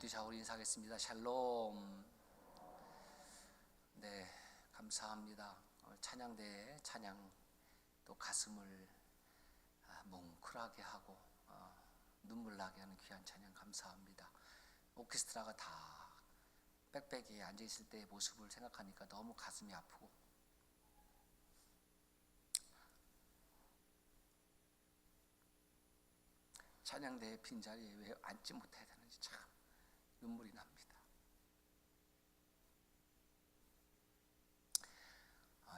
앞뒤 좌우로 인사하겠습니다. 샬롬. 네, 감사합니다. 찬양대의 찬양, 또 가슴을 뭉클하게 하고 눈물 나게 하는 귀한 찬양 감사합니다. 오케스트라가 다 빽빽이 앉아 있을 때의 모습을 생각하니까 너무 가슴이 아프고, 찬양대의 빈자리에 왜 앉지 못해야 되는지 참 눈물이 납니다.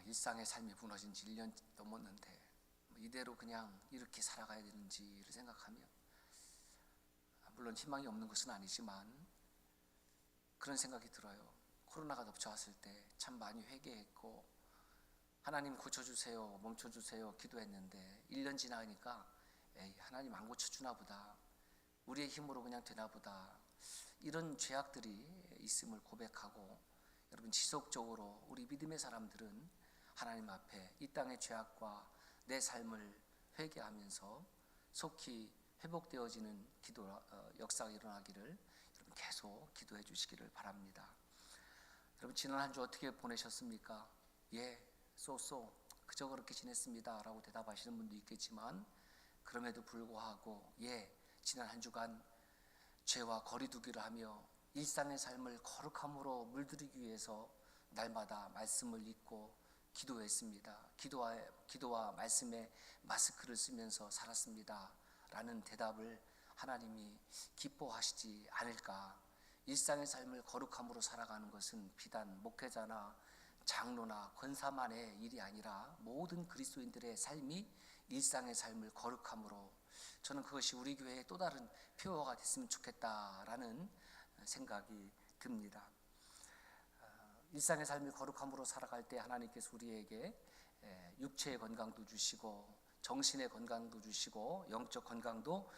일상의 삶이 무너진 지 1년 넘었는데 이대로 그냥 이렇게 살아가야 되는지를 생각하며, 물론 희망이 없는 것은 아니지만 그런 생각이 들어요. 코로나가 덮쳐왔을 때 참 많이 회개했고, 하나님 고쳐주세요, 멈춰주세요 기도했는데 1년 지나니까 에이, 하나님 안 고쳐주나 보다, 우리의 힘으로 그냥 되나 보다, 이런 죄악들이 있음을 고백하고, 여러분 지속적으로 우리 믿음의 사람들은 하나님 앞에 이 땅의 죄악과 내 삶을 회개하면서 속히 회복되어지는 기도 역사가 일어나기를 여러분 계속 기도해 주시기를 바랍니다. 여러분 지난 한 주 어떻게 보내셨습니까? 예, 쏘쏘 그저 그렇게 지냈습니다 라고 대답하시는 분도 있겠지만, 그럼에도 불구하고 예, 지난 한 주간 죄와 거리두기를 하며 일상의 삶을 거룩함으로 물들이기 위해서 날마다 말씀을 읽고 기도했습니다. 기도와 말씀에 마스크를 쓰면서 살았습니다 라는 대답을 하나님이 기뻐하시지 않을까. 일상의 삶을 거룩함으로 살아가는 것은 비단 목회자나 장로나 권사만의 일이 아니라 모든 그리스도인들의 삶이 일상의 삶을 거룩함으로, 저는 그것이 우리 교회의 또 다른 표어가 됐으면 좋겠다라는 생각이 듭니다. 일상의 삶을 거룩함으로 살아갈 때 하나님께서 우리에게 육체의 건강도 주시고 정신의 건강도 주시고 영적 건강도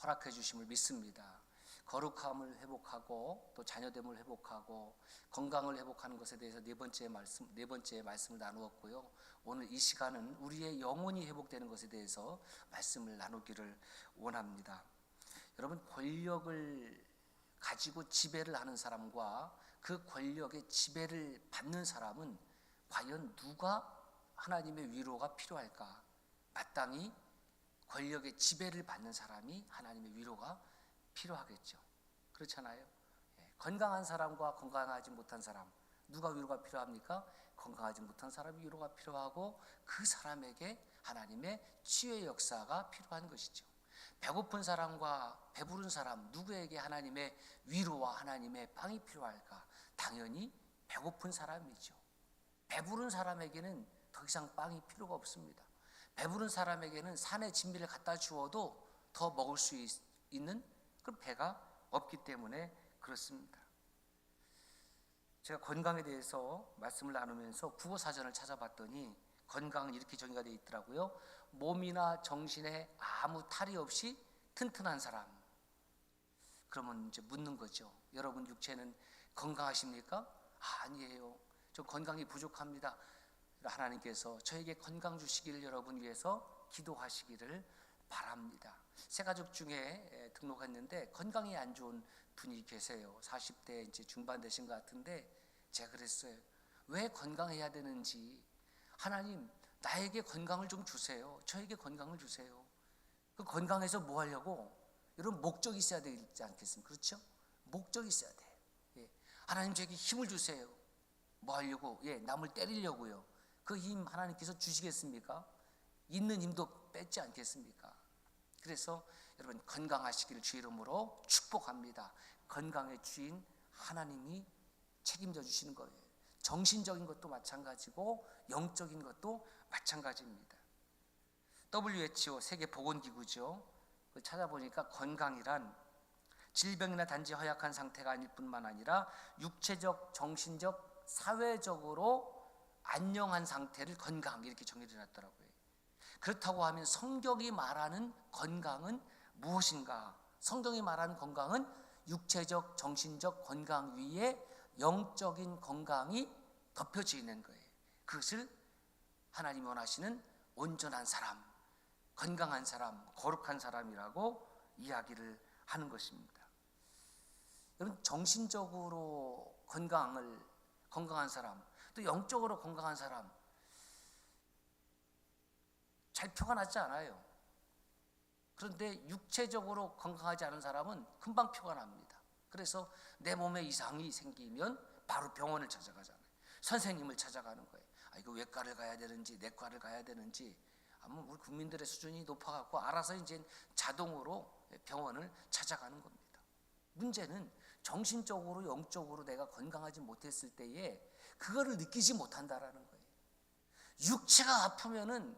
허락해 주심을 믿습니다. 거룩함을 회복하고 또 자녀됨을 회복하고 건강을 회복하는 것에 대해서 네 번째 말씀을 나누었고요. 오늘 이 시간은 우리의 영혼이 회복되는 것에 대해서 말씀을 나누기를 원합니다. 여러분, 권력을 가지고 지배를 하는 사람과 그 권력의 지배를 받는 사람은 과연 누가 하나님의 위로가 필요할까? 마땅히 권력의 지배를 받는 사람이 하나님의 위로가 필요하겠죠. 그렇잖아요. 건강한 사람과 건강하지 못한 사람, 누가 위로가 필요합니까? 건강하지 못한 사람이 위로가 필요하고, 그 사람에게 하나님의 치유의 역사가 필요한 것이죠. 배고픈 사람과 배부른 사람, 누구에게 하나님의 위로와 하나님의 빵이 필요할까? 당연히 배고픈 사람이죠. 배부른 사람에게는 더 이상 빵이 필요가 없습니다. 배부른 사람에게는 산의 진미를 갖다 주어도 더 먹을 수 있는 그런 배가 없기 때문에 그렇습니다. 제가 건강에 대해서 말씀을 나누면서 국어사전을 찾아봤더니 건강은 이렇게 정의가 되어 있더라고요. 몸이나 정신에 아무 탈이 없이 튼튼한 사람. 그러면 이제 묻는 거죠. 여러분 육체는 건강하십니까? 아니에요. 저 건강이 부족합니다. 하나님께서 저에게 건강 주시기를 여러분 위해서 기도하시기를 바랍니다. 새 가족 중에 등록했는데 건강이 안 좋은 분이 계세요. 40대 이제 중반 되신 것 같은데, 제가 그랬어요. 왜 건강해야 되는지, 하나님 나에게 건강을 좀 주세요. 저에게 건강을 주세요. 그 건강해서 뭐 하려고? 여러분 목적이 있어야 되지 않겠습니까? 그렇죠? 목적이 있어야 돼요. 예. 하나님 저에게 힘을 주세요. 뭐 하려고? 예, 남을 때리려고요. 그 힘 하나님께서 주시겠습니까? 있는 힘도 뺏지 않겠습니까? 그래서 여러분 건강하시기를 주의 이름으로 축복합니다. 건강의 주인 하나님이 책임져 주시는 거예요. 정신적인 것도 마찬가지고 영적인 것도 마찬가지입니다. WHO 세계보건기구죠. 찾아보니까 건강이란 질병이나 단지 허약한 상태가 아닐 뿐만 아니라 육체적, 정신적, 사회적으로 안녕한 상태를 건강, 이렇게 정의를 해놨더라고요. 그렇다고 하면 성경이 말하는 건강은 무엇인가? 성경이 말하는 건강은 육체적, 정신적 건강 위에 영적인 건강이 덮여져 있는 거예요. 그것을 하나님이 원하시는 온전한 사람, 건강한 사람, 거룩한 사람이라고 이야기를 하는 것입니다. 여러분, 정신적으로 건강한 사람, 또 영적으로 건강한 사람, 잘 표가 나지 않아요. 그런데 육체적으로 건강하지 않은 사람은 금방 표가 납니다. 그래서 내 몸에 이상이 생기면 바로 병원을 찾아가잖아요. 선생님을 찾아가는 거예요. 이거 외과를 가야 되는지 내과를 가야 되는지, 아마 우리 국민들의 수준이 높아갖고 알아서 이제 자동으로 병원을 찾아가는 겁니다. 문제는 정신적으로 영적으로 내가 건강하지 못했을 때에 그거를 느끼지 못한다라는 거예요. 육체가 아프면은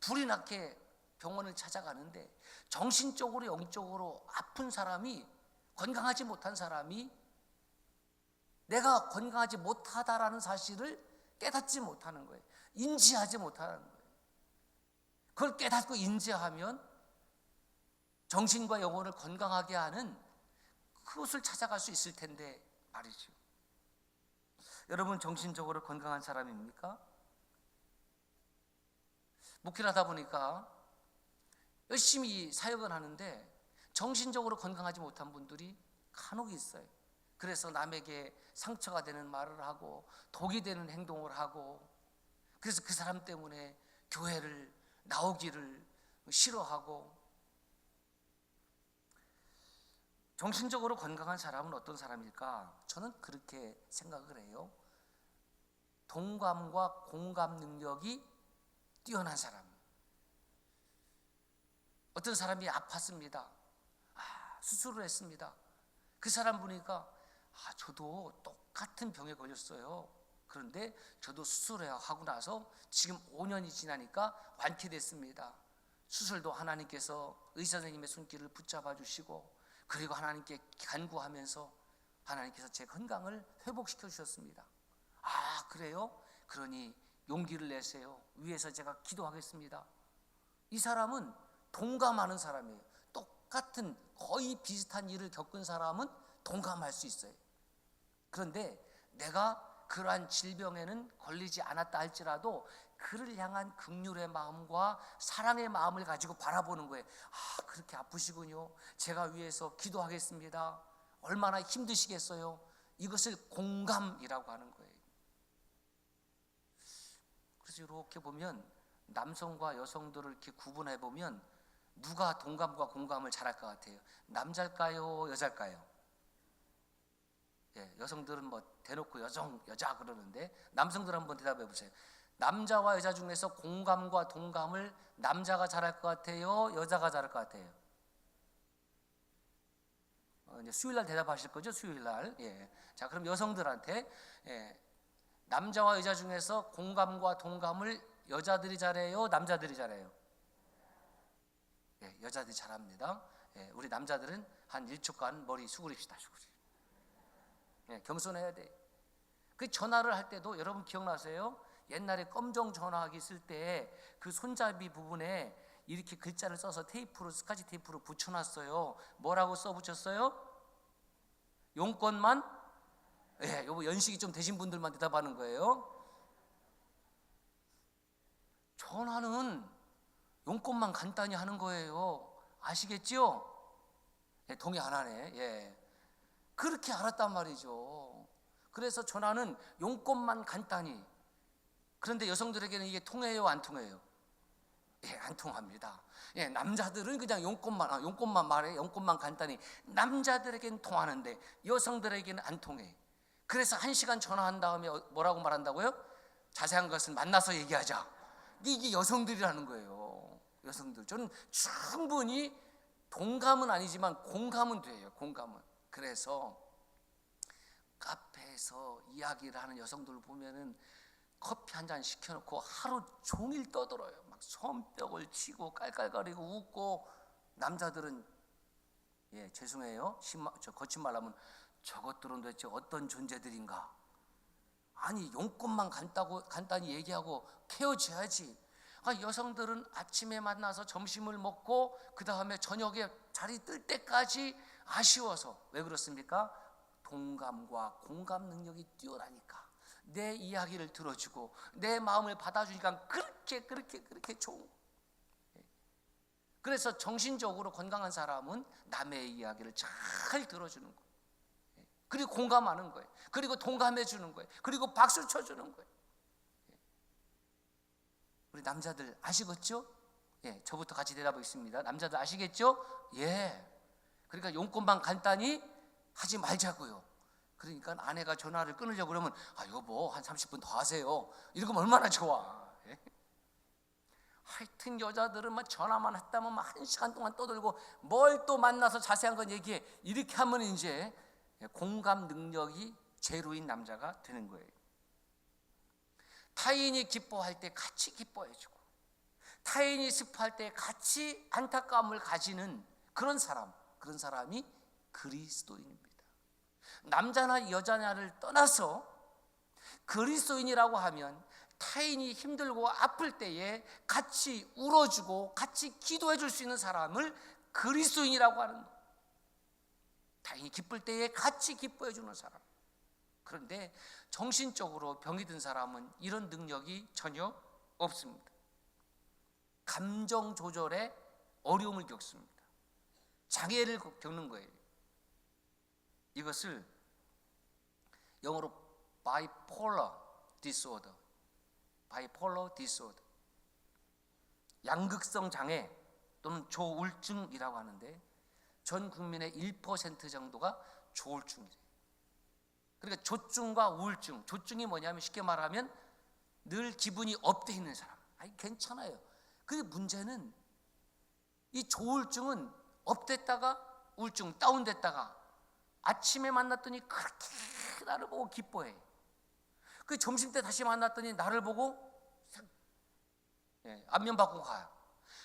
불이 나게 병원을 찾아가는데, 정신적으로 영적으로 아픈 사람이, 건강하지 못한 사람이 내가 건강하지 못하다라는 사실을 깨닫지 못하는 거예요. 인지하지 못하는 거예요. 그걸 깨닫고 인지하면 정신과 영혼을 건강하게 하는 그것을 찾아갈 수 있을 텐데 말이죠. 여러분, 정신적으로 건강한 사람입니까? 목회를 하다 보니까 열심히 사역을 하는데 정신적으로 건강하지 못한 분들이 간혹 있어요. 그래서 남에게 상처가 되는 말을 하고 독이 되는 행동을 하고, 그래서 그 사람 때문에 교회를 나오기를 싫어하고. 정신적으로 건강한 사람은 어떤 사람일까? 저는 그렇게 생각을 해요. 동감과 공감 능력이 뛰어난 사람. 어떤 사람이 아팠습니다. 수술을 했습니다. 그 사람 보니까 저도 똑같은 병에 걸렸어요. 그런데 저도 수술을 하고 나서 지금 5년이 지나니까 완쾌됐습니다. 수술도 하나님께서 의사 선생님의 손길을 붙잡아 주시고, 그리고 하나님께 간구하면서 하나님께서 제 건강을 회복시켜 주셨습니다. 그래요? 그러니 용기를 내세요. 위에서 제가 기도하겠습니다. 이 사람은 동감하는 사람이에요. 똑같은 거의 비슷한 일을 겪은 사람은 동감할 수 있어요. 그런데 내가 그러한 질병에는 걸리지 않았다 할지라도 그를 향한 긍휼의 마음과 사랑의 마음을 가지고 바라보는 거예요. 그렇게 아프시군요. 제가 위해서 기도하겠습니다. 얼마나 힘드시겠어요. 이것을 공감이라고 하는 거예요. 그래서 이렇게 보면 남성과 여성들을 이렇게 구분해 보면 누가 동감과 공감을 잘할 것 같아요? 남자일까요? 여자일까요? 여성들은 뭐 대놓고 여자 그러는데, 남성들 한번 대답해 보세요. 남자와 여자 중에서 공감과 동감을 남자가 잘할 것 같아요? 여자가 잘할 것 같아요? 이제 수요일날 대답하실 거죠? 수요일날. 자, 그럼 여성들한테, 남자와 여자 중에서 공감과 동감을 여자들이 잘해요? 남자들이 잘해요? 여자들이 잘합니다. 우리 남자들은 한 1초간 머리 수그립시다. 겸손해야 돼. 그 전화를 할 때도 여러분 기억나세요? 옛날에 검정 전화기 쓸 때 그 손잡이 부분에 이렇게 글자를 써서 스카치 테이프로 붙여놨어요. 뭐라고 써 붙였어요? 용건만? 요거 연식이 좀 되신 분들만 대답하는 거예요. 전화는 용건만 간단히 하는 거예요. 아시겠죠? 동의 안 하네. 그렇게 알았단 말이죠. 그래서 전화는 용건만 간단히. 그런데 여성들에게는 이게 통해요, 안 통해요? 안 통합니다. 남자들은 그냥 용건만 말해, 용건만 간단히. 남자들에게는 통하는데 여성들에게는 안 통해. 그래서 1시간 전화한 다음에 뭐라고 말한다고요? 자세한 것은 만나서 얘기하자. 이게 여성들이라는 거예요. 여성들. 저는 충분히 동감은 아니지만 공감은 돼요. 공감은. 그래서 카페에서 이야기를 하는 여성들을 보면은 커피 한 잔 시켜놓고 하루 종일 떠들어요. 막 손뼉을 치고 깔깔거리고 웃고. 남자들은 죄송해요. 거친 말 하면 저것들은 도대체 어떤 존재들인가. 아니 용건만 간단히 얘기하고 케어줘야지. 여성들은 아침에 만나서 점심을 먹고 그 다음에 저녁에 자리 뜰 때까지 아쉬워서. 왜 그렇습니까? 동감과 공감 능력이 뛰어나니까. 내 이야기를 들어주고 내 마음을 받아주니까 그렇게 좋은. 그래서 정신적으로 건강한 사람은 남의 이야기를 잘 들어주는 거. 그리고 공감하는 거예요. 그리고 동감해 주는 거예요. 그리고 박수 쳐주는 거예요. 우리 남자들 아시겠죠? 예, 저부터 같이 대답하겠습니다. 남자들 아시겠죠? 예. 그러니까 용건만 간단히 하지 말자고요. 그러니까 아내가 전화를 끊으려고 그러면 여보 한 30분 더 하세요. 이러면 얼마나 좋아. 예? 하여튼 여자들은 막 전화만 했다면 막 1시간 동안 떠들고 뭘 또 만나서 자세한 건 얘기해. 이렇게 하면 이제 공감 능력이 제로인 남자가 되는 거예요. 타인이 기뻐할 때 같이 기뻐해주고 타인이 슬퍼할 때 같이 안타까움을 가지는 그런 사람이 그리스도인입니다. 남자나 여자냐를 떠나서 그리스도인이라고 하면 타인이 힘들고 아플 때에 같이 울어주고 같이 기도해 줄 수 있는 사람을 그리스도인이라고 하는 거예요. 타인이 기쁠 때에 같이 기뻐해 주는 사람. 그런데 정신적으로 병이 든 사람은 이런 능력이 전혀 없습니다. 감정 조절에 어려움을 겪습니다. 장애를 겪는 거예요. 이것을 영어로 bipolar disorder, 양극성 장애 또는 조울증이라고 하는데 전 국민의 1% 정도가 조울증이에요. 그러니까 조증과 우울증, 조증이 뭐냐면 쉽게 말하면 늘 기분이 업돼 있는 사람. 괜찮아요. 근데 문제는 이 조울증은 업됐다가 우울증 다운됐다가 아침에 만났더니 그렇게 나를 보고 기뻐해. 그 점심때 다시 만났더니 나를 보고 안면 받고 가요.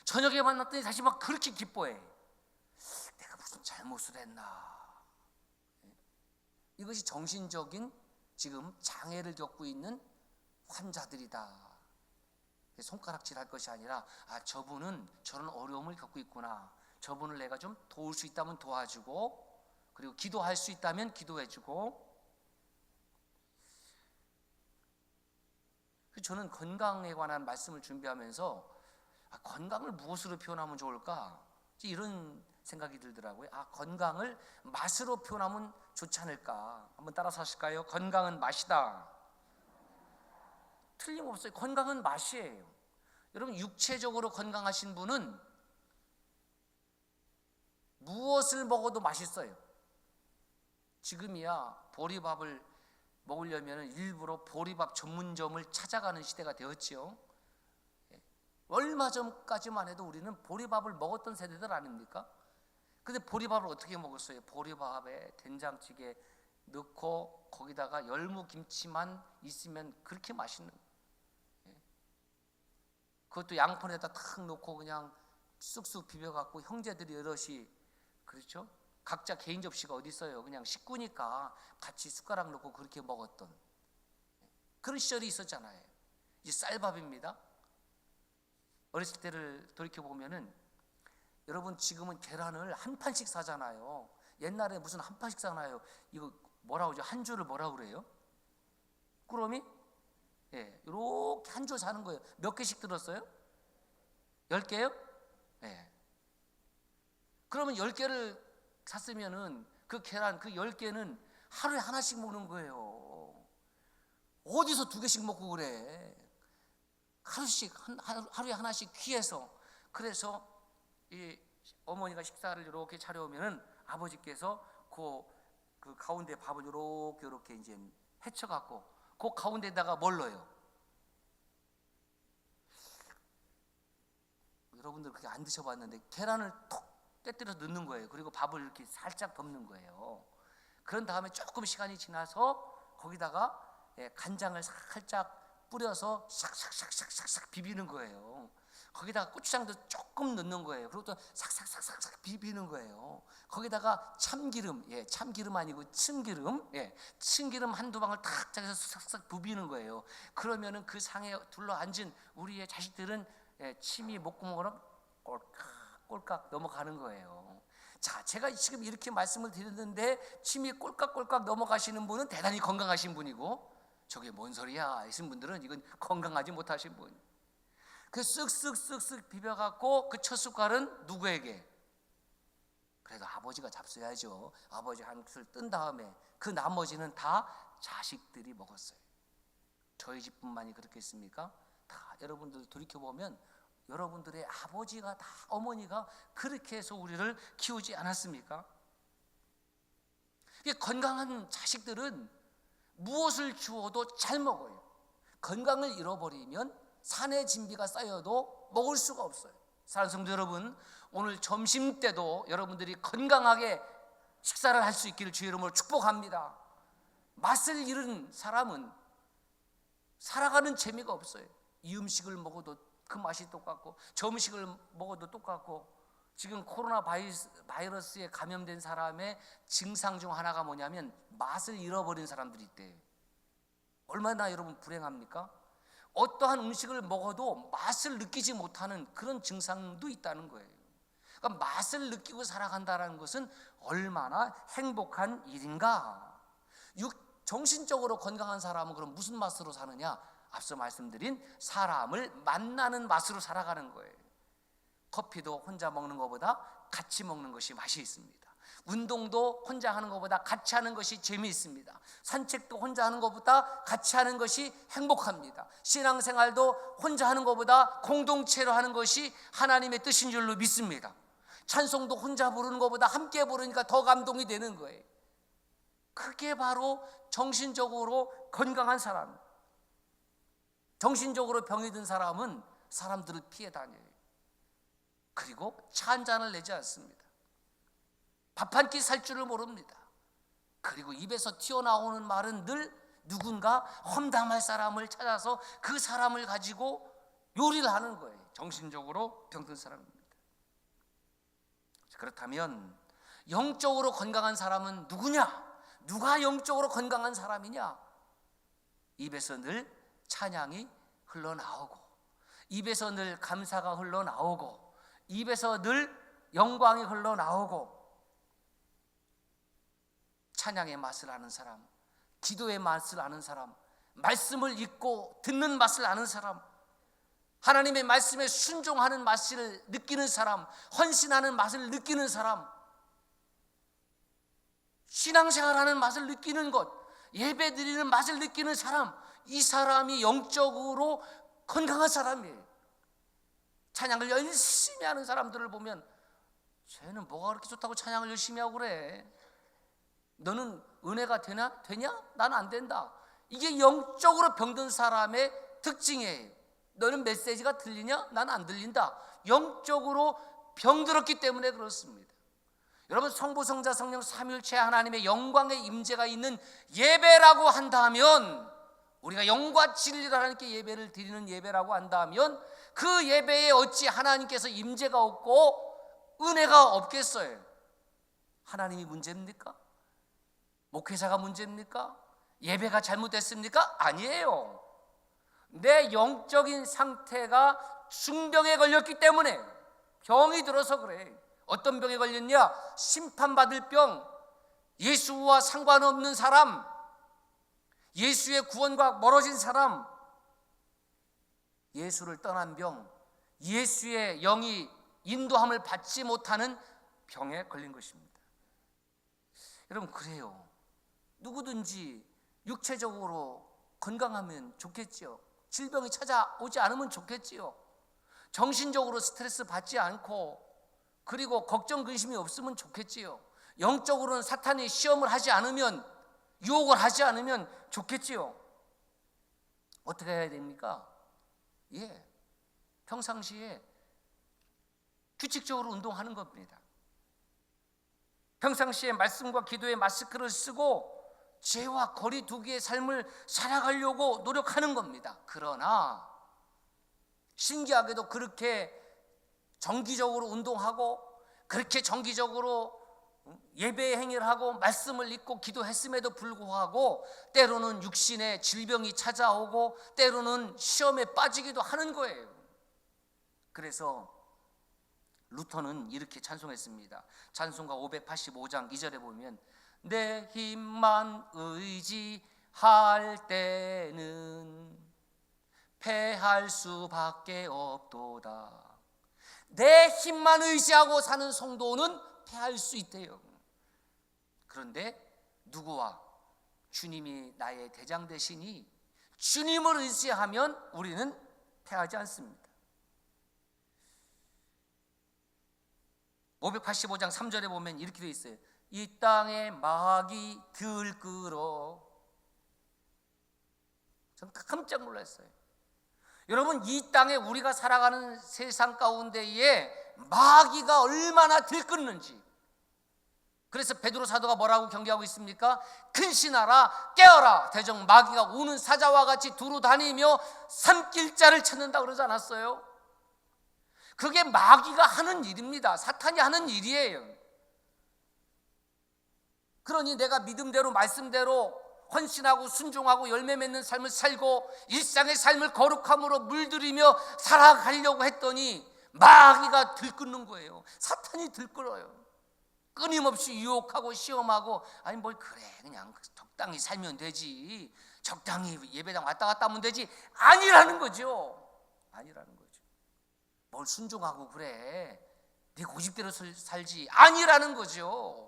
저녁에 만났더니 다시 막 그렇게 기뻐해. 내가 무슨 잘못을 했나. 이것이 정신적인 지금 장애를 겪고 있는 환자들이다. 손가락질 할 것이 아니라 저분은 저런 어려움을 겪고 있구나. 저분을 내가 좀 도울 수 있다면 도와주고 그리고 기도할 수 있다면 기도해주고. 저는 건강에 관한 말씀을 준비하면서 건강을 무엇으로 표현하면 좋을까? 이런 생각이 들더라고요. 건강을 맛으로 표현하면 좋지 않을까? 한번 따라서 하실까요? 건강은 맛이다. 틀림없어요. 건강은 맛이에요. 여러분 육체적으로 건강하신 분은 무엇을 먹어도 맛있어요. 지금이야 보리밥을 먹으려면 일부러 보리밥 전문점을 찾아가는 시대가 되었지요. 얼마 전까지만 해도 우리는 보리밥을 먹었던 세대들 아닙니까? 근데 보리밥을 어떻게 먹었어요? 보리밥에 된장찌개 넣고 거기다가 열무김치만 있으면 그렇게 맛있는. 그것도 양푼에다 탁 넣고 그냥 쑥쑥 비벼갖고 형제들이 여럿이, 그렇죠? 각자 개인 접시가 어디 있어요? 그냥 식구니까 같이 숟가락 넣고 그렇게 먹었던 그런 시절이 있었잖아요. 이제 쌀밥입니다. 어렸을 때를 돌이켜보면은 여러분 지금은 계란을 한 판씩 사잖아요. 옛날에 무슨 한 판씩 사나요? 이거 뭐라고 하죠? 한 줄을 뭐라고 그래요? 꾸러미? 예, 이렇게 한 줄 사는 거예요. 몇 개씩 들었어요? 10개요? 예. 그러면 10개를 샀으면은 그 계란 그 10개는 하루에 하나씩 먹는 거예요. 어디서 2개씩 먹고 그래? 하루에 하나씩 귀해서. 그래서 이 어머니가 식사를 이렇게 차려오면은 아버지께서 그 가운데 밥을 이렇게 이제 헤쳐갖고 그 가운데다가 뭘 넣어요? 여러분들 그렇게 안 드셔봤는데 계란을 톡 깨뜨려서 넣는 거예요. 그리고 밥을 이렇게 살짝 덮는 거예요. 그런 다음에 조금 시간이 지나서 거기다가 간장을 살짝 뿌려서 샥샥샥샥샥 비비는 거예요. 거기다가 고추장도 조금 넣는 거예요. 그리고 또 싹싹싹싹 비비는 거예요. 거기다가 참기름, 참기름 아니고 참기름, 참기름 한두 방울 탁 짜서 싹싹 부비는 거예요. 그러면은 그 상에 둘러앉은 우리의 자식들은 침이 목구멍으로 꼴깍 넘어가는 거예요. 자, 제가 지금 이렇게 말씀을 드렸는데 침이 꼴깍꼴깍 넘어가시는 분은 대단히 건강하신 분이고, 저게 뭔 소리야 하신 분들은 이건 건강하지 못하신 분. 그 쓱쓱쓱쓱 비벼갖고 그 첫 숟갈은 누구에게? 그래도 아버지가 잡숴야죠. 아버지 한 술 뜬 다음에 그 나머지는 다 자식들이 먹었어요. 저희 집뿐만이 그렇겠습니까? 다 여러분들 돌이켜보면 여러분들의 아버지가 다, 어머니가 그렇게 해서 우리를 키우지 않았습니까? 건강한 자식들은 무엇을 주어도 잘 먹어요. 건강을 잃어버리면 산의 진비가 쌓여도 먹을 수가 없어요. 사랑하는 성도 여러분, 오늘 점심 때도 여러분들이 건강하게 식사를 할 수 있기를 주의 이름으로 축복합니다. 맛을 잃은 사람은 살아가는 재미가 없어요. 이 음식을 먹어도 그 맛이 똑같고 저 음식을 먹어도 똑같고, 지금 코로나 바이러스에 감염된 사람의 증상 중 하나가 뭐냐면 맛을 잃어버린 사람들이 있대요. 얼마나 여러분 불행합니까? 어떠한 음식을 먹어도 맛을 느끼지 못하는 그런 증상도 있다는 거예요. 그러니까 맛을 느끼고 살아간다는 것은 얼마나 행복한 일인가. 정신적으로 건강한 사람은 그럼 무슨 맛으로 사느냐? 앞서 말씀드린 사람을 만나는 맛으로 살아가는 거예요. 커피도 혼자 먹는 것보다 같이 먹는 것이 맛이 있습니다. 운동도 혼자 하는 것보다 같이 하는 것이 재미있습니다. 산책도 혼자 하는 것보다 같이 하는 것이 행복합니다. 신앙생활도 혼자 하는 것보다 공동체로 하는 것이 하나님의 뜻인 줄로 믿습니다. 찬송도 혼자 부르는 것보다 함께 부르니까 더 감동이 되는 거예요. 그게 바로 정신적으로 건강한 사람. 정신적으로 병이 든 사람은 사람들을 피해 다녀요. 그리고 차 한 잔을 내지 않습니다. 밥 한 끼 살 줄을 모릅니다. 그리고 입에서 튀어나오는 말은 늘 누군가 험담할 사람을 찾아서 그 사람을 가지고 요리를 하는 거예요. 정신적으로 병든 사람입니다. 그렇다면 영적으로 건강한 사람은 누구냐? 누가 영적으로 건강한 사람이냐? 입에서 늘 찬양이 흘러나오고, 입에서 늘 감사가 흘러나오고, 입에서 늘 영광이 흘러나오고, 찬양의 맛을 아는 사람, 기도의 맛을 아는 사람, 말씀을 읽고 듣는 맛을 아는 사람, 하나님의 말씀에 순종하는 맛을 느끼는 사람, 헌신하는 맛을 느끼는 사람, 신앙생활하는 맛을 느끼는 것, 예배 드리는 맛을 느끼는 사람, 이 사람이 영적으로 건강한 사람이에요. 찬양을 열심히 하는 사람들을 보면 쟤는 뭐가 그렇게 좋다고 찬양을 열심히 하고 그래? 너는 은혜가 되냐? 나는 안 된다. 이게 영적으로 병든 사람의 특징이에요. 너는 메시지가 들리냐? 나는 안 들린다. 영적으로 병들었기 때문에 그렇습니다. 여러분, 성부, 성자, 성령 삼위일체 하나님의 영광의 임재가 있는 예배라고 한다면, 우리가 영과 진리로 하나님께 예배를 드리는 예배라고 한다면, 그 예배에 어찌 하나님께서 임재가 없고 은혜가 없겠어요? 하나님이 문제입니까? 목회자가 문제입니까? 예배가 잘못됐습니까? 아니에요. 내 영적인 상태가 중병에 걸렸기 때문에, 병이 들어서 그래. 어떤 병에 걸렸냐? 심판받을 병, 예수와 상관없는 사람, 예수의 구원과 멀어진 사람, 예수를 떠난 병, 예수의 영이 인도함을 받지 못하는 병에 걸린 것입니다. 여러분, 그래요. 누구든지 육체적으로 건강하면 좋겠지요. 질병이 찾아오지 않으면 좋겠지요. 정신적으로 스트레스 받지 않고, 그리고 걱정 근심이 없으면 좋겠지요. 영적으로는 사탄이 시험을 하지 않으면, 유혹을 하지 않으면 좋겠지요. 어떻게 해야 됩니까? 평상시에 규칙적으로 운동하는 겁니다. 평상시에 말씀과 기도의 마스크를 쓰고 죄와 거리 두기의 삶을 살아가려고 노력하는 겁니다. 그러나 신기하게도 그렇게 정기적으로 운동하고, 그렇게 정기적으로 예배 행위를 하고 말씀을 읽고 기도했음에도 불구하고 때로는 육신의 질병이 찾아오고 때로는 시험에 빠지기도 하는 거예요. 그래서 루터는 이렇게 찬송했습니다. 찬송가 585장 2절에 보면, 내 힘만 의지할 때는 패할 수밖에 없도다. 내 힘만 의지하고 사는 성도는 패할 수 있대요. 그런데 누구와? 주님이 나의 대장 되시니 주님을 의지하면 우리는 패하지 않습니다. 585장 3절에 보면 이렇게 되어 있어요. 이 땅에 마귀 들끓어. 전 깜짝 놀랐어요. 여러분, 이 땅에 우리가 살아가는 세상 가운데에 마귀가 얼마나 들끓는지. 그래서 베드로 사도가 뭐라고 경계하고 있습니까? 근신하라, 깨어라. 대적 마귀가 우는 사자와 같이 두루 다니며 삼킬 자를 찾는다 그러지 않았어요? 그게 마귀가 하는 일입니다. 사탄이 하는 일이에요. 그러니 내가 믿음대로 말씀대로 헌신하고 순종하고 열매 맺는 삶을 살고 일상의 삶을 거룩함으로 물들이며 살아가려고 했더니 마귀가 들끓는 거예요. 사탄이 들끓어요. 끊임없이 유혹하고 시험하고, 아니 뭘 그래, 그냥 적당히 살면 되지, 적당히 예배당 왔다 갔다 하면 되지. 아니라는 거죠. 아니라는 거죠. 뭘 순종하고 그래, 네 고집대로 살지. 아니라는 거죠.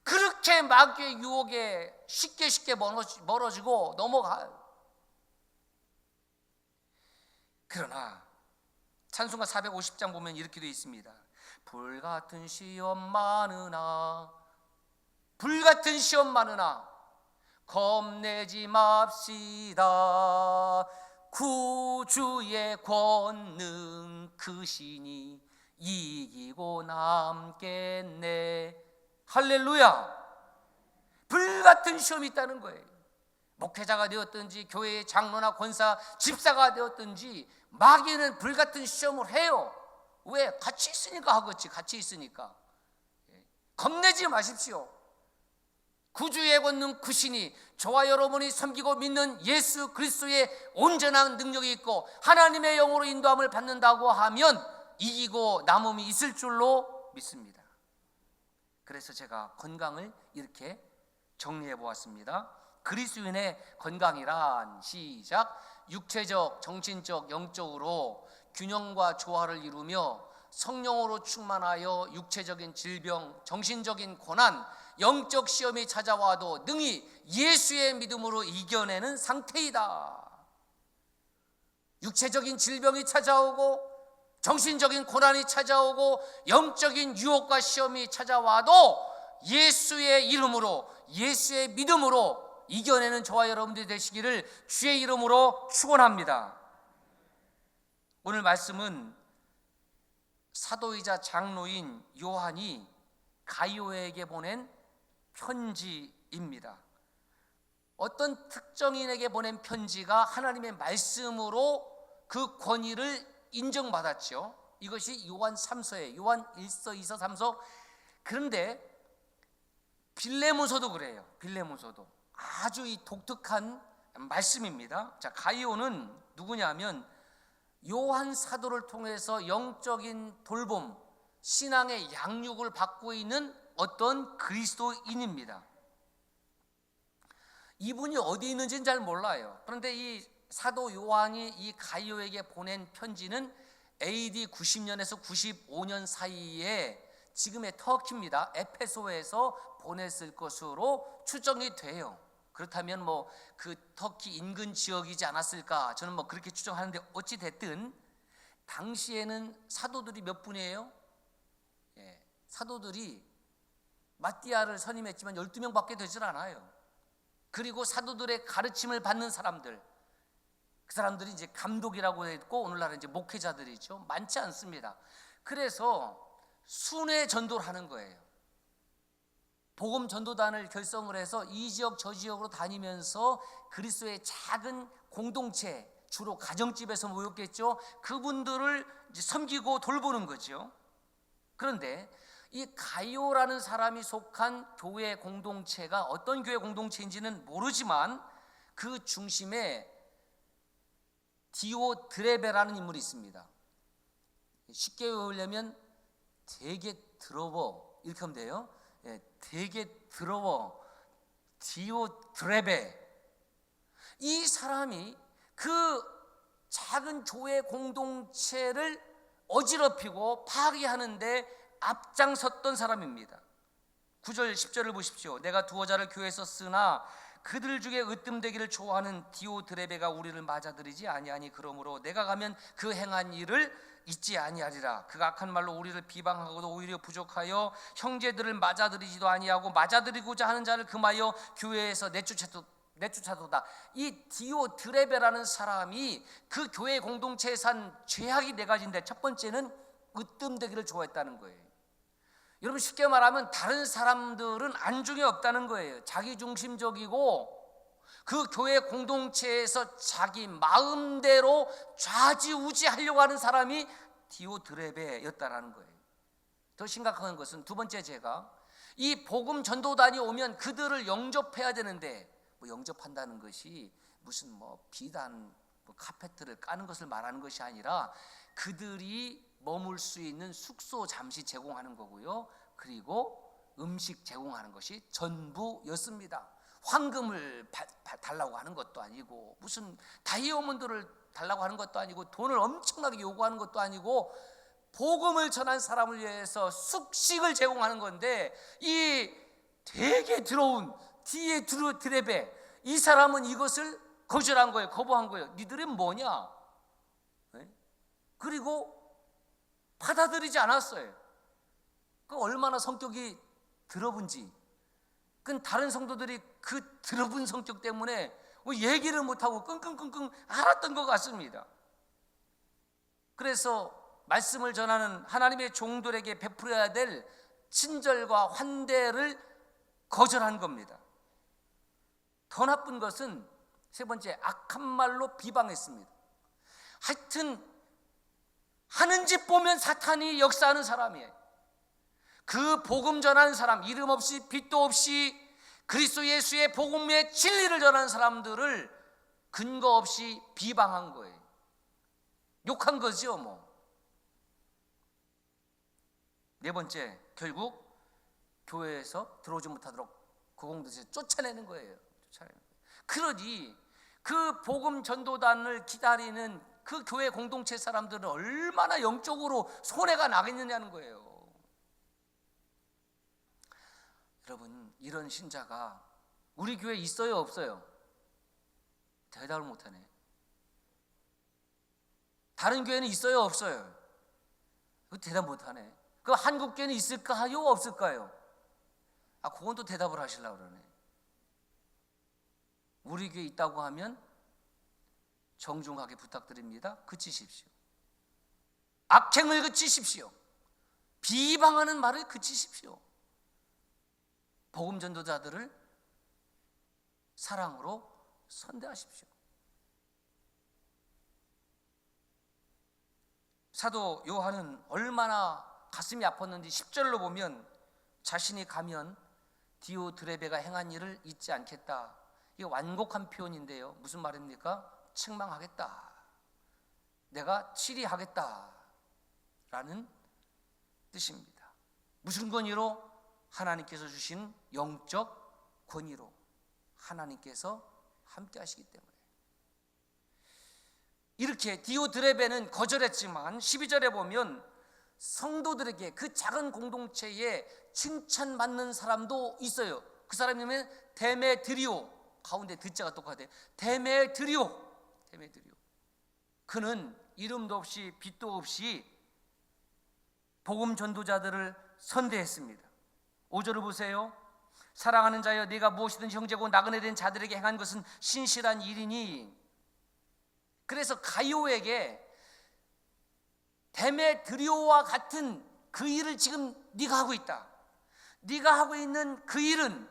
그렇게 마귀의 유혹에 쉽게 멀어지고 넘어가요. 그러나 찬송가 450장 보면 이렇게 되어 있습니다. 불같은 시험 많으나 겁내지 맙시다. 구주의 권능 크시니 이기고 남겠네. 할렐루야. 불같은 시험이 있다는 거예요. 목회자가 되었든지 교회의 장로나 권사, 집사가 되었든지 마귀는 불같은 시험을 해요. 왜? 같이 있으니까 하겠지. 같이 있으니까. 겁내지 마십시오. 구주의 권능 크시니, 저와 여러분이 섬기고 믿는 예수 그리스도의 온전한 능력이 있고 하나님의 영으로 인도함을 받는다고 하면 이기고 남음이 있을 줄로 믿습니다. 그래서 제가 건강을 이렇게 정리해 보았습니다. 그리스도인의 건강이란, 시작, 육체적, 정신적, 영적으로 균형과 조화를 이루며 성령으로 충만하여 육체적인 질병, 정신적인 고난, 영적 시험이 찾아와도 능히 예수의 믿음으로 이겨내는 상태이다. 육체적인 질병이 찾아오고 정신적인 고난이 찾아오고 영적인 유혹과 시험이 찾아와도 예수의 이름으로, 예수의 믿음으로 이겨내는 저와 여러분들이 되시기를 주의 이름으로 축원합니다. 오늘 말씀은 사도이자 장로인 요한이 가이오에게 보낸 편지입니다. 어떤 특정인에게 보낸 편지가 하나님의 말씀으로 그 권위를 인정받았죠. 이것이 요한 3서예요. 요한 1서, 2서, 3서. 그런데 빌레몬서도 그래요. 빌레몬서도 아주 이 독특한 말씀입니다. 자, 가이오는 누구냐면 요한 사도를 통해서 영적인 돌봄, 신앙의 양육을 받고 있는 어떤 그리스도인입니다. 이분이 어디 있는지는 잘 몰라요. 그런데 이 사도 요한이 이 가이오에게 보낸 편지는 AD 90년에서 95년 사이에 지금의 터키입니다. 에페소에서 보냈을 것으로 추정이 돼요. 그렇다면 뭐 그 터키 인근 지역이지 않았을까, 저는 뭐 그렇게 추정하는데, 어찌 됐든 당시에는 사도들이 몇 분이에요? 사도들이 마띠아를 선임했지만 12명밖에 되질 않아요. 그리고 사도들의 가르침을 받는 사람들, 그 사람들이 이제 감독이라고 했고 오늘날은 이제 목회자들이죠. 많지 않습니다. 그래서 순회 전도를 하는 거예요. 복음 전도단을 결성을 해서 이 지역 저 지역으로 다니면서 그리스도의 작은 공동체, 주로 가정집에서 모였겠죠. 그분들을 이제 섬기고 돌보는 거죠. 그런데 이 가이오라는 사람이 속한 교회 공동체가 어떤 교회 공동체인지는 모르지만 그 중심에 디오드레베라는 인물이 있습니다. 쉽게 외우려면 되게 더러워, 이렇게 하면 돼요. 되게 더러워, 디오드레베. 이 사람이 그 작은 교회 공동체를 어지럽히고 파괴하는데 앞장섰던 사람입니다. 9절 10절을 보십시오. 내가 두어 자를 교회에 썼으나 그들 중에 으뜸되기를 좋아하는 디오드레베가 우리를 맞아들이지 아니하니 그러므로 내가 가면 그 행한 일을 잊지 아니하리라. 그가 악한 말로 우리를 비방하고도 오히려 부족하여 형제들을 맞아들이지도 아니하고 맞아들이고자 하는 자를 금하여 교회에서 내쫓아도다. 이 디오드레베라는 사람이 그 교회 공동체에 산 죄악이 네 가지인데, 첫 번째는 으뜸되기를 좋아했다는 거예요. 여러분, 쉽게 말하면 다른 사람들은 안중에 없다는 거예요. 자기중심적이고 그 교회 공동체에서 자기 마음대로 좌지우지하려고 하는 사람이 디오드레베였다라는 거예요. 더 심각한 것은 두 번째 죄가, 이 복음 전도단이 오면 그들을 영접해야 되는데, 영접한다는 것이 무슨 비단 카페트를 까는 것을 말하는 것이 아니라 그들이 머물 수 있는 숙소 잠시 제공하는 거고요. 그리고 음식 제공하는 것이 전부였습니다. 황금을 달라고 하는 것도 아니고 무슨 다이아몬드를 달라고 하는 것도 아니고 돈을 엄청나게 요구하는 것도 아니고 복음을 전한 사람을 위해서 숙식을 제공하는 건데, 이 되게 들어온 디오드레베, 이 사람은 이것을 거절한 거예요. 거부한 거예요. 니들은 뭐냐? 그리고 받아들이지 않았어요. 그 얼마나 성격이 더러운지. 그 다른 성도들이 그 더러운 성격 때문에 얘기를 못하고 끙끙끙끙 앓았던 것 같습니다. 그래서 말씀을 전하는 하나님의 종들에게 베풀어야 될 친절과 환대를 거절한 겁니다. 더 나쁜 것은 세 번째, 악한 말로 비방했습니다. 하여튼 하는 짓 보면 사탄이 역사하는 사람이에요. 그 복음 전하는 사람, 이름 없이 빛도 없이 그리스도 예수의 복음의 진리를 전하는 사람들을 근거 없이 비방한 거예요. 욕한 거죠. 네 번째, 결국 교회에서 들어오지 못하도록 그 공동체에서 쫓아내는 거예요. 그러니 그 복음 전도단을 기다리는 그 교회 공동체 사람들은 얼마나 영적으로 손해가 나겠느냐는 거예요. 여러분, 이런 신자가 우리 교회에 있어요, 없어요? 대답을 못하네. 다른 교회는 있어요, 없어요? 대답 못하네. 그 한국 교회는 있을까요, 없을까요? 그건 또 대답을 하시려고 그러네. 우리 교회 있다고 하면 정중하게 부탁드립니다. 그치십시오. 악행을 그치십시오. 비방하는 말을 그치십시오. 복음 전도자들을 사랑으로 선대하십시오. 사도 요한은 얼마나 가슴이 아팠는지 10절로 보면, 자신이 가면 디오드레베가 행한 일을 잊지 않겠다. 이게 완곡한 표현인데요, 무슨 말입니까? 책망하겠다, 내가 치리하겠다 라는 뜻입니다. 무슨 권위로? 하나님께서 주신 영적 권위로. 하나님께서 함께 하시기 때문에. 이렇게 디오드레베는 거절했지만 12절에 보면 성도들에게, 그 작은 공동체에 칭찬받는 사람도 있어요. 그 사람이면 데메드리오, 가운데 드자가 똑같아요. 데메드리오. 그는 이름도 없이 빛도 없이 복음 전도자들을 선대했습니다. 5절을 보세요. 사랑하는 자여, 네가 무엇이든지 형제고 나그네 된 자들에게 행한 것은 신실한 일이니. 그래서 가이오에게 데메드리오와 같은 그 일을 지금 네가 하고 있다. 네가 하고 있는 그 일은,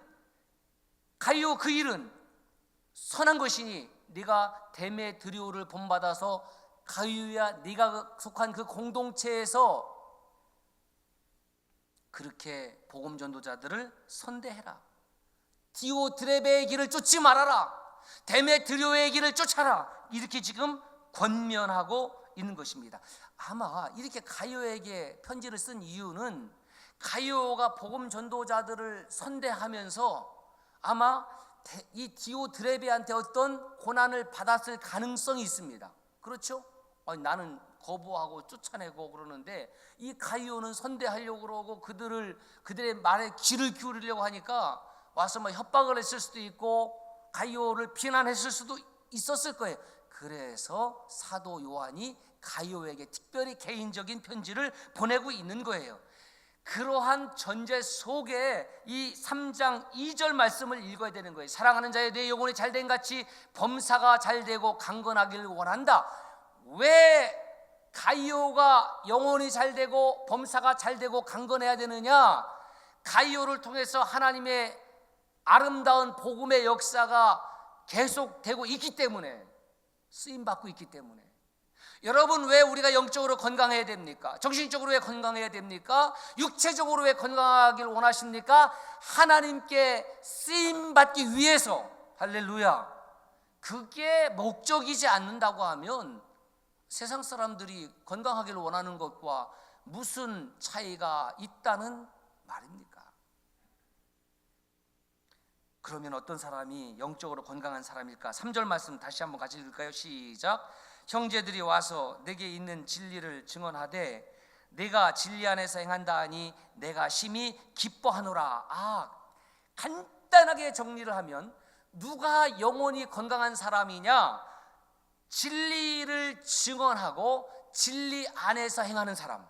가이오 그 일은 선한 것이니 네가 데메드리오를 본받아서 가이오야 네가 속한 그 공동체에서 그렇게 복음 전도자들을 선대해라. 디오드레베의 길을 쫓지 말아라. 데메드리오의 길을 쫓아라. 이렇게 지금 권면하고 있는 것입니다. 아마 이렇게 가이오에게 편지를 쓴 이유는 가이오가 복음 전도자들을 선대하면서 아마 이 디오드레베한테 어떤 고난을 받았을 가능성이 있습니다. 그렇죠? 나는 거부하고 쫓아내고 그러는데, 이 가이오는 선대하려고 그러고 그들의 말에 귀를 기울이려고 하니까 와서 뭐 협박을 했을 수도 있고 가이오를 비난했을 수도 있었을 거예요. 그래서 사도 요한이 가이오에게 특별히 개인적인 편지를 보내고 있는 거예요. 그러한 전제 속에 이 3장 2절 말씀을 읽어야 되는 거예요. 사랑하는 자여, 내 영혼이 잘된 같이 범사가 잘되고 강건하기를 원한다. 왜 가이오가 영혼이 잘되고 범사가 잘되고 강건해야 되느냐? 가이오를 통해서 하나님의 아름다운 복음의 역사가 계속되고 있기 때문에, 쓰임받고 있기 때문에. 여러분, 왜 우리가 영적으로 건강해야 됩니까? 정신적으로 왜 건강해야 됩니까? 육체적으로 왜 건강하길 원하십니까? 하나님께 쓰임받기 위해서. 할렐루야. 그게 목적이지 않는다고 하면 세상 사람들이 건강하기를 원하는 것과 무슨 차이가 있다는 말입니까? 그러면 어떤 사람이 영적으로 건강한 사람일까? 3절 말씀 다시 한번 같이 읽을까요? 시작. 형제들이 와서 내게 있는 진리를 증언하되 내가 진리 안에서 행한다 하니 내가 심히 기뻐하노라. 간단하게 정리를 하면 누가 영혼이 건강한 사람이냐? 진리를 증언하고 진리 안에서 행하는 사람.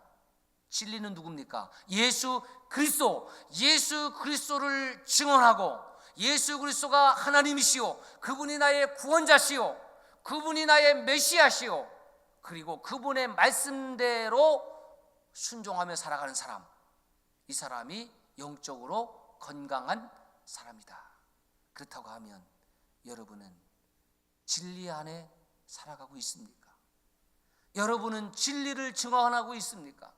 진리는 누굽니까? 예수 그리스도. 예수 그리스도를 증언하고 예수 그리스도가 하나님이시오, 그분이 나의 구원자시오, 그분이 나의 메시아시오, 그리고 그분의 말씀대로 순종하며 살아가는 사람, 이 사람이 영적으로 건강한 사람이다. 그렇다고 하면 여러분은 진리 안에 살아가고 있습니까? 여러분은 진리를 증언하고 있습니까?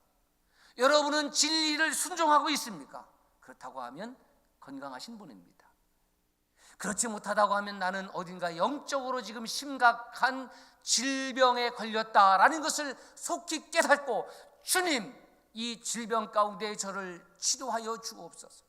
여러분은 진리를 순종하고 있습니까? 그렇다고 하면 건강하신 분입니다. 그렇지 못하다고 하면 나는 어딘가 영적으로 지금 심각한 질병에 걸렸다라는 것을 속히 깨닫고, 주님, 이 질병 가운데 저를 치료하여 주옵소서.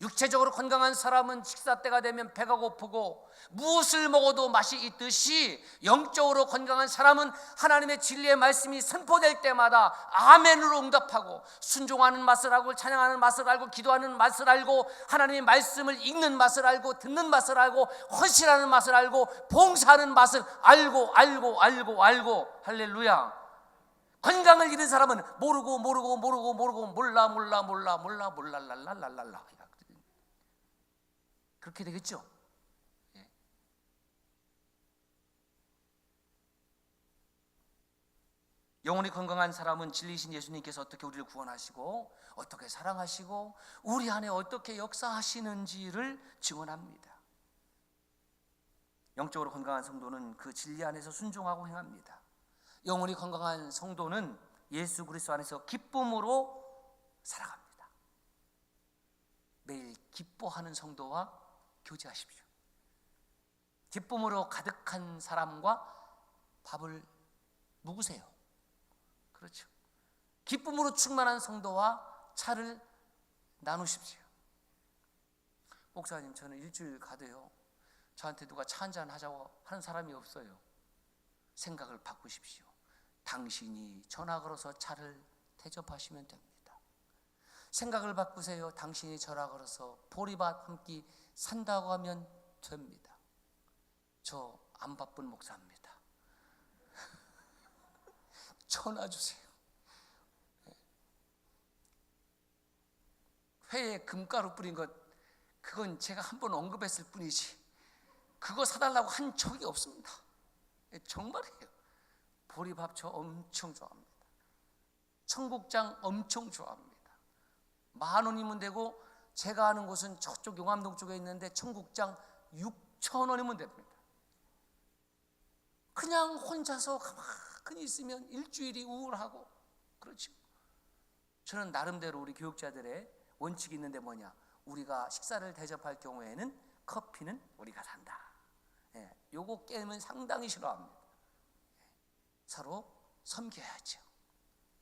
육체적으로 건강한 사람은 식사 때가 되면 배가 고프고 무엇을 먹어도 맛이 있듯이, 영적으로 건강한 사람은 하나님의 진리의 말씀이 선포될 때마다 아멘으로 응답하고 순종하는 맛을 알고, 찬양하는 맛을 알고, 기도하는 맛을 알고, 하나님의 말씀을 읽는 맛을 알고, 듣는 맛을 알고, 헌신하는 맛을 알고, 봉사하는 맛을 알고 할렐루야. 건강을 잃은 사람은 모르고 몰라 그렇게 되겠죠. 예. 영혼이 건강한 사람은 진리이신 예수님께서 어떻게 우리를 구원하시고 어떻게 사랑하시고 우리 안에 어떻게 역사하시는지를 증언합니다. 영적으로 건강한 성도는 그 진리 안에서 순종하고 행합니다. 영혼이 건강한 성도는 예수 그리스도 안에서 기쁨으로 살아갑니다. 매일 기뻐하는 성도와 교제하십시오. 기쁨으로 가득한 사람과 밥을 묵으세요. 그렇죠. 기쁨으로 충만한 성도와 차를 나누십시오. 목사님, 저는 일주일 가도요, 저한테 누가 차 한잔 하자고 하는 사람이 없어요. 생각을 바꾸십시오. 당신이 전화 걸어서 차를 대접하시면 됩니다. 생각을 바꾸세요. 당신이 전화 걸어서 보리밥 한 끼 산다고 하면 됩니다. 저 안 바쁜 목사입니다. 전화 주세요. 회에 금가루 뿌린 것, 그건 제가 한번 언급했을 뿐이지 그거 사달라고 한 적이 없습니다. 정말이에요. 보리밥 저 엄청 좋아합니다. 청국장 엄청 좋아합니다. 10,000원이면 되고, 제가 아는 곳은 저쪽 용암동 쪽에 있는데 청국장 6,000원이면 됩니다. 그냥 혼자서 가만히 있으면 일주일이 우울하고 그렇죠. 저는 나름대로 우리 교육자들의 원칙이 있는데 뭐냐, 우리가 식사를 대접할 경우에는 커피는 우리가 산다. 요거 깨면 상당히 싫어합니다. 서로 섬겨야죠.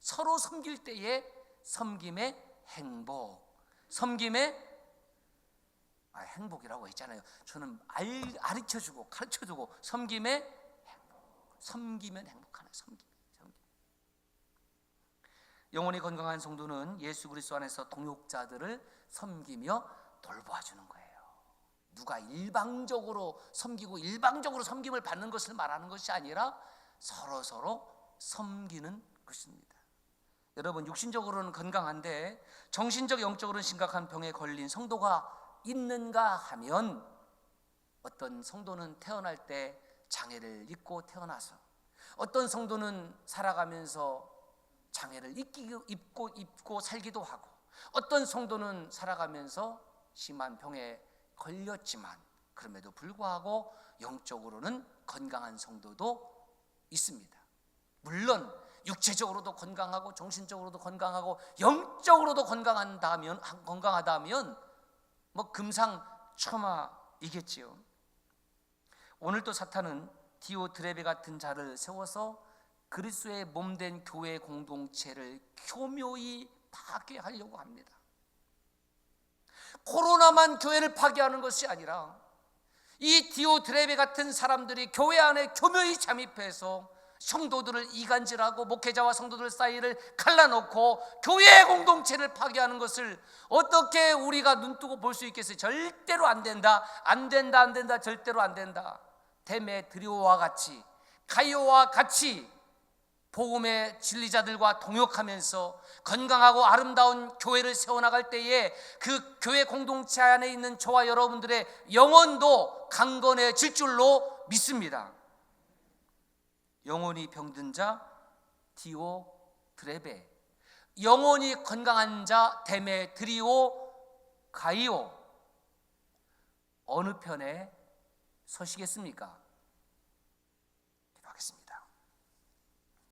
서로 섬길 때에 섬김의 행복, 섬김의 행복이라고 했잖아요. 저는 가르쳐주고 섬김의 행복. 섬기면 행복하네. 섬기면. 영혼이 건강한 성도는 예수 그리스도 안에서 동역자들을 섬기며 돌보아주는 거예요. 누가 일방적으로 섬기고 일방적으로 섬김을 받는 것을 말하는 것이 아니라 서로 섬기는 것입니다. 여러분, 육신적으로는 건강한데 정신적, 영적으로는 심각한 병에 걸린 성도가 있는가 하면, 어떤 성도는 태어날 때 장애를 입고 태어나서, 어떤 성도는 살아가면서 장애를 입고 살기도 하고, 어떤 성도는 살아가면서 심한 병에 걸렸지만 그럼에도 불구하고 영적으로는 건강한 성도도 있습니다. 물론 육체적으로도 건강하고 정신적으로도 건강하고 영적으로도 건강하다면 뭐 금상첨화이겠지요. 오늘 또 사탄은 디오드레베 같은 자를 세워서 그리스도의 몸된 교회 공동체를 교묘히 파괴하려고 합니다. 코로나만 교회를 파괴하는 것이 아니라 이 디오드레베 같은 사람들이 교회 안에 교묘히 잠입해서 성도들을 이간질하고 목회자와 성도들 사이를 갈라놓고 교회의 공동체를 파괴하는 것을 어떻게 우리가 눈뜨고 볼 수 있겠어요? 절대로 안 된다, 절대로 안 된다. 데메드리오와 같이, 가이오와 같이 복음의 진리자들과 동역하면서 건강하고 아름다운 교회를 세워나갈 때에 그 교회 공동체 안에 있는 저와 여러분들의 영혼도 강건해질 줄로 믿습니다. 영혼이 병든 자 디오드레베, 영혼이 건강한 자 데메드리오, 가이오, 어느 편에 서시겠습니까?